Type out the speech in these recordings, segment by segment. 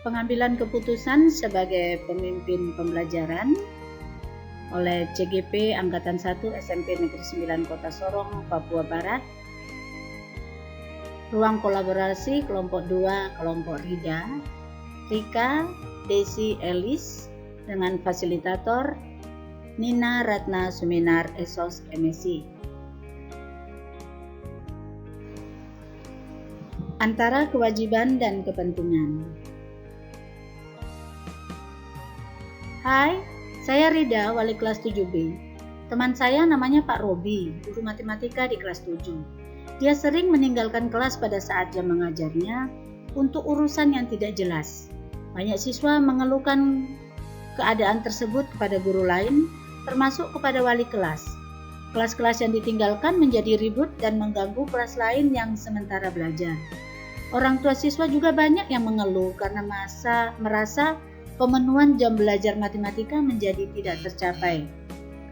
Pengambilan keputusan sebagai pemimpin pembelajaran oleh CGP Angkatan 1 SMP Negeri 9 Kota Sorong, Papua Barat. Ruang kolaborasi kelompok 2, kelompok Rika, Desi Elis, dengan fasilitator Nina Ratna Suminar Esos MSI. Antara kewajiban dan kepentingan. Hai, saya Rida, wali kelas 7B. Teman saya namanya Pak Robi, guru matematika di kelas 7. Dia sering meninggalkan kelas pada saat jam mengajarnya untuk urusan yang tidak jelas. Banyak siswa mengeluhkan keadaan tersebut kepada guru lain, termasuk kepada wali kelas. Kelas-kelas yang ditinggalkan menjadi ribut dan mengganggu kelas lain yang sementara belajar. Orang tua siswa juga banyak yang mengeluh karena merasa pemenuhan jam belajar matematika menjadi tidak tercapai.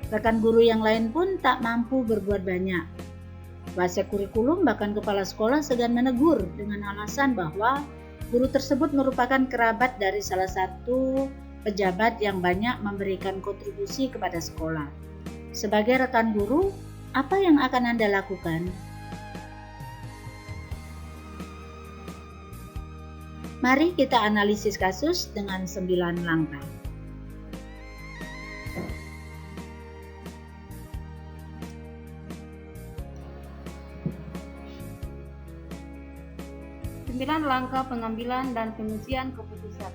Rekan guru yang lain pun tak mampu berbuat banyak. Wasek kurikulum bahkan kepala sekolah segan menegur dengan alasan bahwa guru tersebut merupakan kerabat dari salah satu pejabat yang banyak memberikan kontribusi kepada sekolah. Sebagai rekan guru, apa yang akan Anda lakukan? Mari kita analisis kasus dengan 9 langkah. Langkah pengambilan dan pengujian keputusan.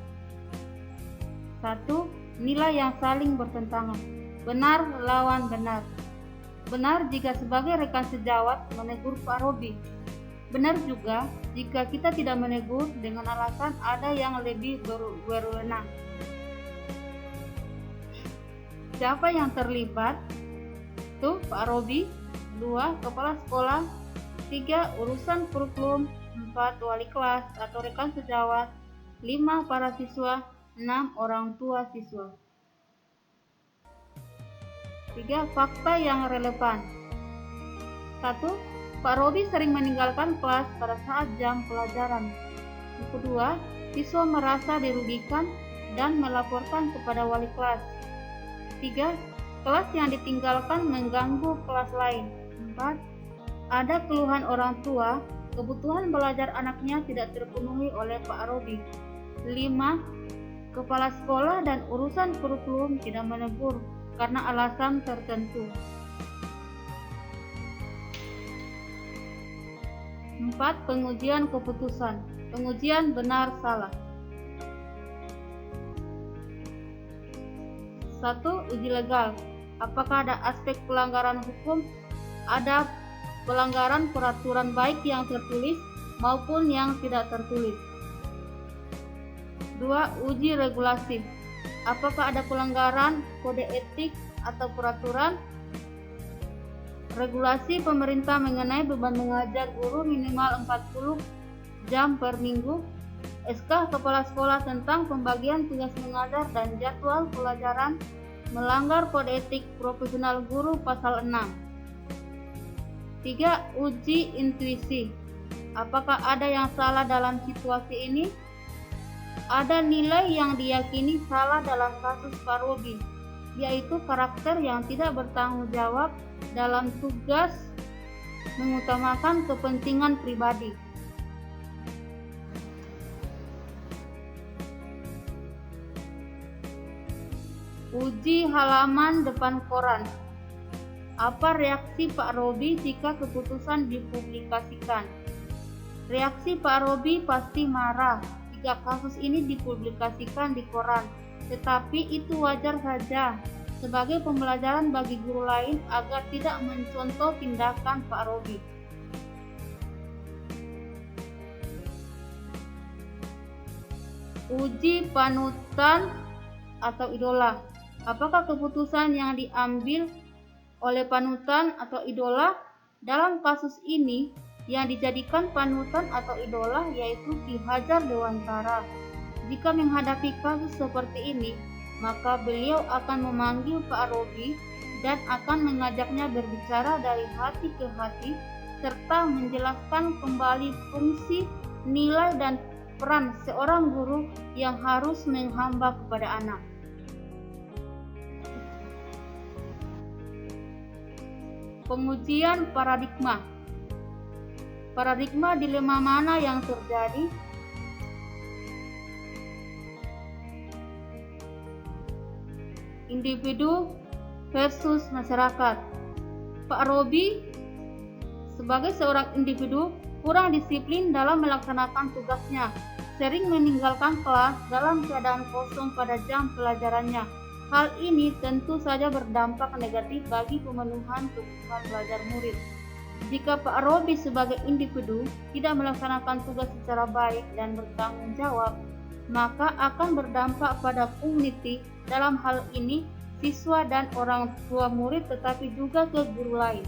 1. Nilai yang saling bertentangan. Benar lawan benar. Benar jika sebagai rekan sejawat menegur Pak Robi. Benar juga jika kita tidak menegur dengan alasan ada yang lebih berwenang. Siapa yang terlibat? Tuh, Pak Robi. 2. Kepala sekolah. 3. Urusan kurikulum. 4. Wali kelas atau rekan sejawat. 5. Para siswa. 6. Orang tua siswa. 3. Fakta yang relevan. 1. Pak Robi sering meninggalkan kelas pada saat jam pelajaran. Yang kedua, siswa merasa dirugikan dan melaporkan kepada wali kelas. 3. Kelas yang ditinggalkan mengganggu kelas lain. 4. Ada keluhan orang tua, kebutuhan belajar anaknya tidak terpenuhi oleh Pak Robi. 5. Kepala sekolah dan urusan kurikulum tidak menegur karena alasan tertentu. 4. Pengujian keputusan. Pengujian benar salah. 1. Uji legal. Apakah ada aspek pelanggaran hukum? Ada pelanggaran peraturan baik yang tertulis maupun yang tidak tertulis. 2. Uji regulasi. Apakah ada pelanggaran kode etik atau peraturan regulasi pemerintah mengenai beban mengajar guru minimal 40 jam per minggu, SK Kepala Sekolah tentang pembagian tugas mengajar dan jadwal pelajaran, melanggar kode etik profesional guru pasal 6. 3. Uji intuisi. Apakah ada yang salah dalam situasi ini? Ada nilai yang diyakini salah dalam kasus Pak Robi, yaitu karakter yang tidak bertanggung jawab dalam tugas mengutamakan kepentingan pribadi. Uji halaman depan koran. Apa reaksi Pak Robi jika keputusan dipublikasikan? Reaksi Pak Robi pasti marah jika kasus ini dipublikasikan di koran, tetapi itu wajar saja sebagai pembelajaran bagi guru lain agar tidak mencontoh tindakan Pak Robi. Uji panutan atau idola. Apakah keputusan yang diambil oleh panutan atau idola? Dalam kasus ini, yang dijadikan panutan atau idola yaitu Ki Hajar Dewantara. Jika menghadapi kasus seperti ini, maka beliau akan memanggil Pak Robi dan akan mengajaknya berbicara dari hati ke hati serta menjelaskan kembali fungsi, nilai, dan peran seorang guru yang harus menghamba kepada anak. Pengujian paradigma. Paradigma dilema mana yang terjadi? Individu versus masyarakat. Pak Robi sebagai seorang individu kurang disiplin dalam melaksanakan tugasnya, sering meninggalkan kelas dalam keadaan kosong pada jam pelajarannya. Hal ini tentu saja berdampak negatif bagi pemenuhan kebutuhan belajar murid. Jika Pak Robi sebagai individu tidak melaksanakan tugas secara baik dan bertanggung jawab, maka akan berdampak pada community, dalam hal ini siswa dan orang tua murid, tetapi juga ke guru lain.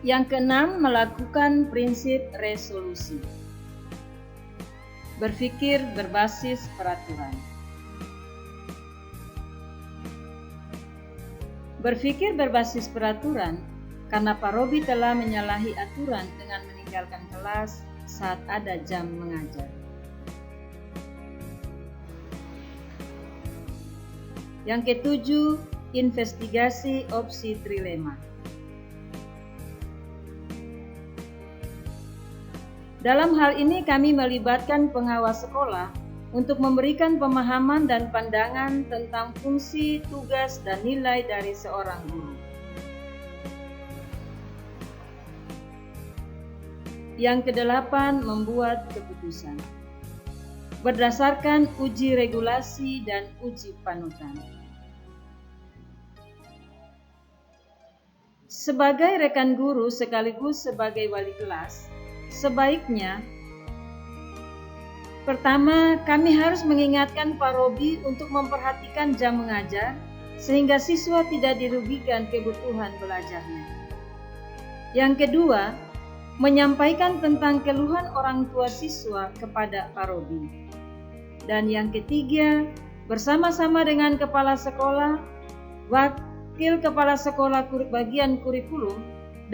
Yang keenam, melakukan prinsip resolusi. Berpikir berbasis peraturan. Berpikir berbasis peraturan karena Pak Robi telah menyalahi aturan dengan meninggalkan kelas saat ada jam mengajar. Yang ketujuh, investigasi opsi trilema. Dalam hal ini kami melibatkan pengawas sekolah untuk memberikan pemahaman dan pandangan tentang fungsi, tugas, dan nilai dari seorang guru. Yang kedelapan, membuat keputusan berdasarkan uji regulasi dan uji panutan. Sebagai rekan guru sekaligus sebagai wali kelas, sebaiknya pertama, kami harus mengingatkan Pak Robi untuk memperhatikan jam mengajar sehingga siswa tidak dirugikan kebutuhan belajarnya. Yang kedua, menyampaikan tentang keluhan orang tua siswa kepada Pak Robi. Dan yang ketiga, bersama-sama dengan kepala sekolah, wakil kepala sekolah bagian kurikulum,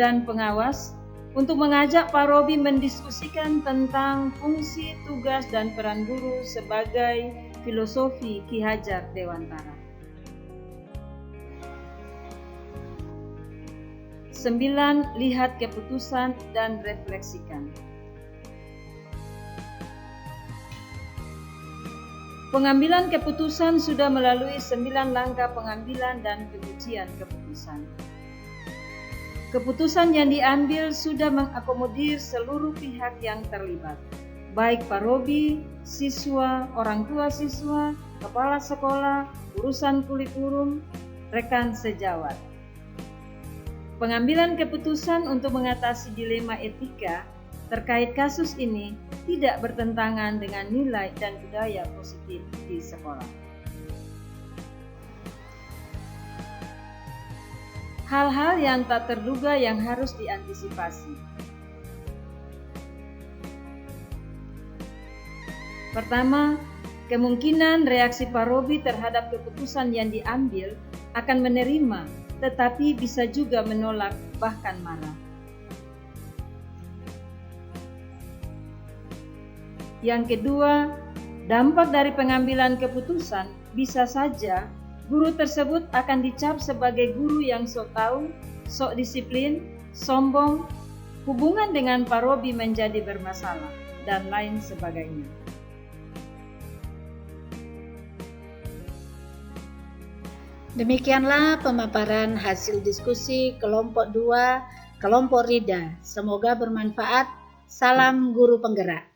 dan pengawas untuk mengajak Pak Robi mendiskusikan tentang fungsi, tugas, dan peran guru sebagai filosofi Ki Hajar Dewantara. 9. Lihat keputusan dan refleksikan. Pengambilan keputusan sudah melalui 9 langkah pengambilan dan pengujian keputusan. Keputusan yang diambil sudah mengakomodir seluruh pihak yang terlibat, baik Pak Robi, siswa, orang tua siswa, kepala sekolah, urusan kurikulum, rekan sejawat. Pengambilan keputusan untuk mengatasi dilema etika terkait kasus ini tidak bertentangan dengan nilai dan budaya positif di sekolah. Hal-hal yang tak terduga yang harus diantisipasi. Pertama, kemungkinan reaksi Pak Robi terhadap keputusan yang diambil akan menerima, tetapi bisa juga menolak, bahkan marah. Yang kedua, dampak dari pengambilan keputusan bisa saja guru tersebut akan dicap sebagai guru yang sok tahu, sok disiplin, sombong, hubungan dengan Pak Robi menjadi bermasalah, dan lain sebagainya. Demikianlah pemaparan hasil diskusi kelompok 2, kelompok Rida. Semoga bermanfaat. Salam guru penggerak.